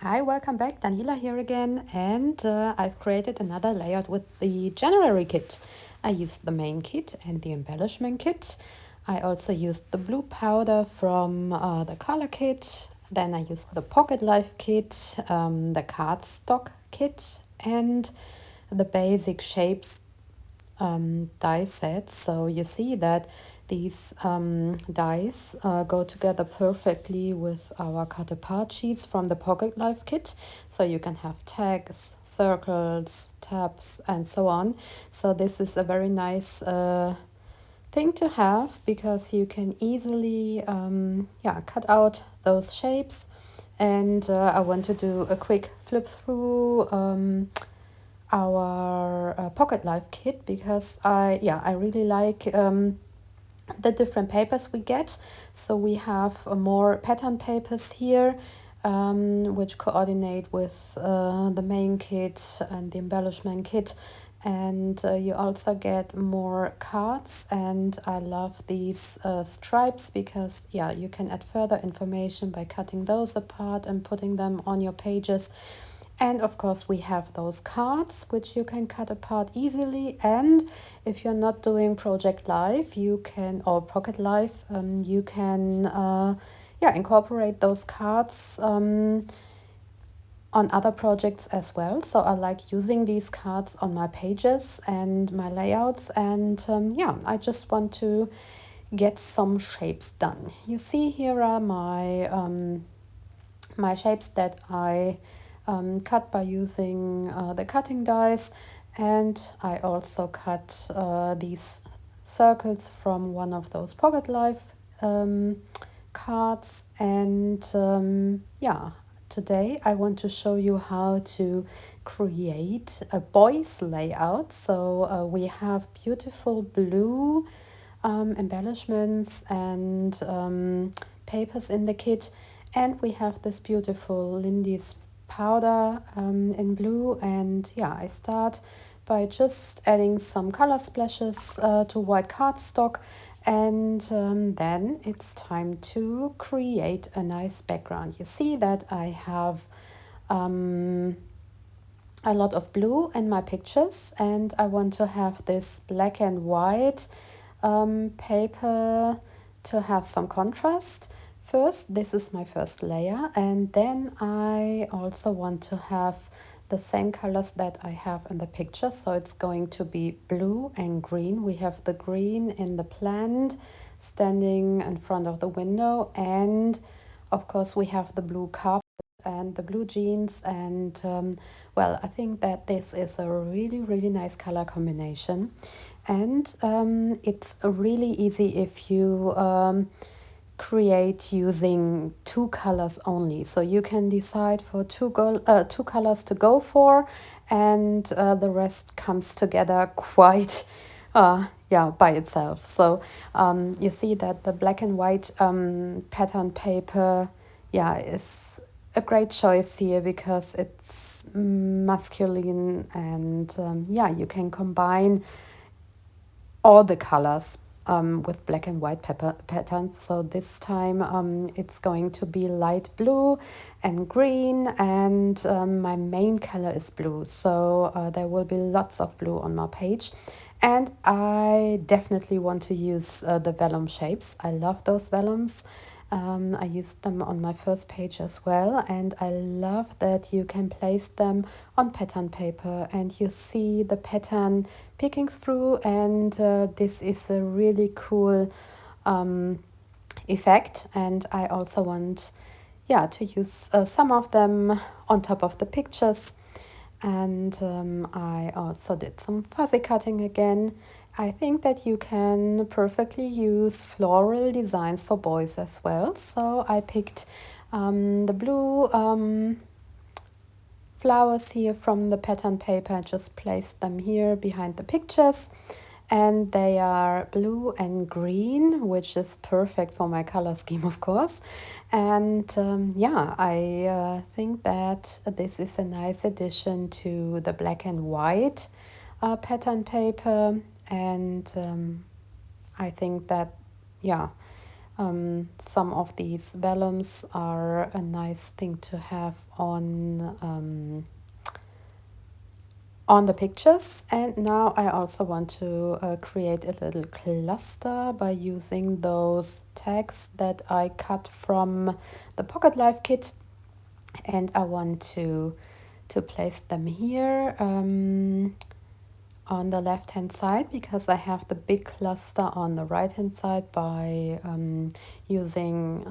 Hi, welcome back. Daniela here again, and I've created another layout with the January kit. I used the main kit and the embellishment kit. I also used the blue powder from the color kit. Then I used the Pocket Life kit, the cardstock kit, and the basic shapes die sets. So you see that these dies go together perfectly with our cut apart sheets from the Pocket Life kit. So you can have tags, circles, tabs, and so on. So this is a very nice thing to have because you can easily cut out those shapes. And I want to do a quick flip through our Pocket Life kit because I really like the different papers we get. So we have more pattern papers here, which coordinate with the main kit and the embellishment kit. And you also get more cards, and I love these stripes because you can add further information by cutting those apart and putting them on your pages. And of course, we have those cards which you can cut apart easily. And if you're not doing Project Life, you can, or Pocket Life, you can incorporate those cards on other projects as well. So I like using these cards on my pages and my layouts. And I just want to get some shapes done. You see here are my shapes that I cut by using the cutting dies, and I also cut these circles from one of those Pocket Life cards. And today I want to show you how to create a boys layout. So we have beautiful blue embellishments and papers in the kit, and we have this beautiful Lindy's powder in blue. And I start by just adding some color splashes to white cardstock, and then it's time to create a nice background. You see that I have a lot of blue in my pictures, and I want to have this black and white paper to have some contrast. First, this is my first layer, and then I also want to have the same colors that I have in the picture. So it's going to be blue and green. We have the green in the plant standing in front of the window, and of course we have the blue carpet and the blue jeans. And I think that this is a really, really nice color combination. And it's really easy if you create using two colors only. So you can decide for two colors to go for, and the rest comes together quite by itself. So you see that the black and white pattern paper is a great choice here because it's masculine. And you can combine all the colors with black and white patterns. So this time it's going to be light blue and green, and my main color is blue. So there will be lots of blue on my page. And I definitely want to use the vellum shapes. I love those vellums. I used them on my first page as well, and I love that you can place them on pattern paper and you see the pattern peeking through. And this is a really cool effect. And I also want to use some of them on top of the pictures. And I also did some fuzzy cutting again. I think that you can perfectly use floral designs for boys as well. So I picked the blue flowers here from the pattern paper and just placed them here behind the pictures. And they are blue and green, which is perfect for my color scheme, of course. And I think that this is a nice addition to the black and white pattern paper. And I think that, Some of these vellums are a nice thing to have on the pictures. And now I also want to create a little cluster by using those tags that I cut from the Pocket Life kit, and I want to place them here on the left hand side, because I have the big cluster on the right hand side by using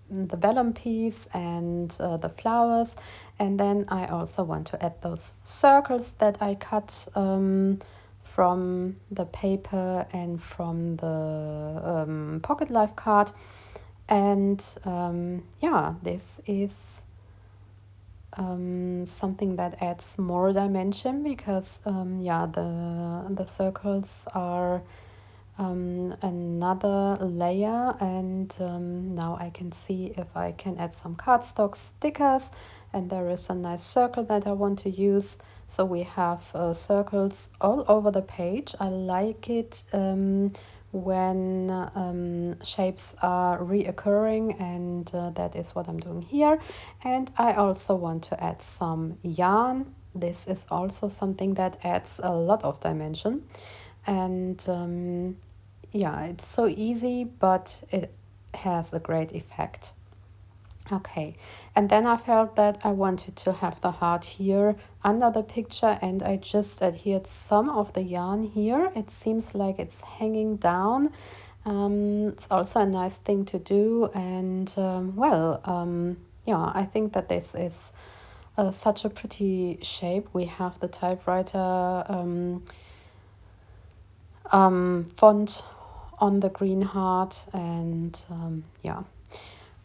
the vellum piece and the flowers. And then I also want to add those circles that I cut from the paper and from the Pocket Life card. And yeah, this is something that adds more dimension, because yeah, the circles are another layer. And now I can see if I can add some cardstock stickers, and there is a nice circle that I want to use. So we have circles all over the page. I like it when shapes are reoccurring, and that is what I'm doing here. And I also want to add some yarn. This is also something that adds a lot of dimension. And yeah, it's so easy, but it has a great effect. Okay, and then I felt that I wanted to have the heart here under the picture, and I just adhered some of the yarn here. It seems like it's hanging down. It's also a nice thing to do, and yeah, I think that this is such a pretty shape. We have the typewriter font on the green heart, and yeah.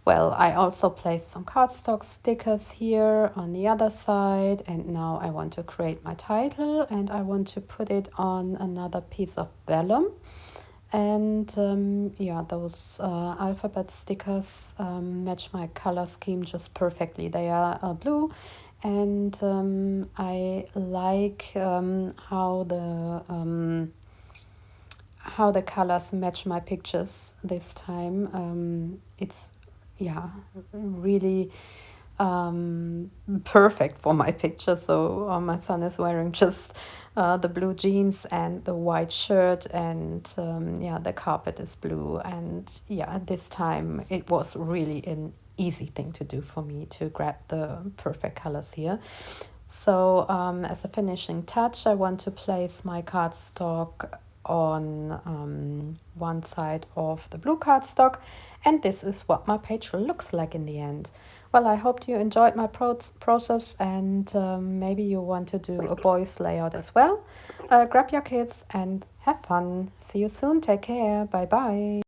Well, I also placed some cardstock stickers here on the other side, and now I want to create my title, and I want to put it on another piece of vellum. And yeah, those alphabet stickers match my color scheme just perfectly. They are blue, and I like how the colors match my pictures this time. It's yeah, really perfect for my picture. So my son is wearing just the blue jeans and the white shirt, and yeah, the carpet is blue. And yeah, this time it was really an easy thing to do for me to grab the perfect colors here. So as a finishing touch, I want to place my cardstock on one side of the blue cardstock, and this is what my page looks like in the end. Well, I hope you enjoyed my process, and maybe you want to do a boys layout as well. Grab your kids and have fun. See you soon. Take care. Bye bye.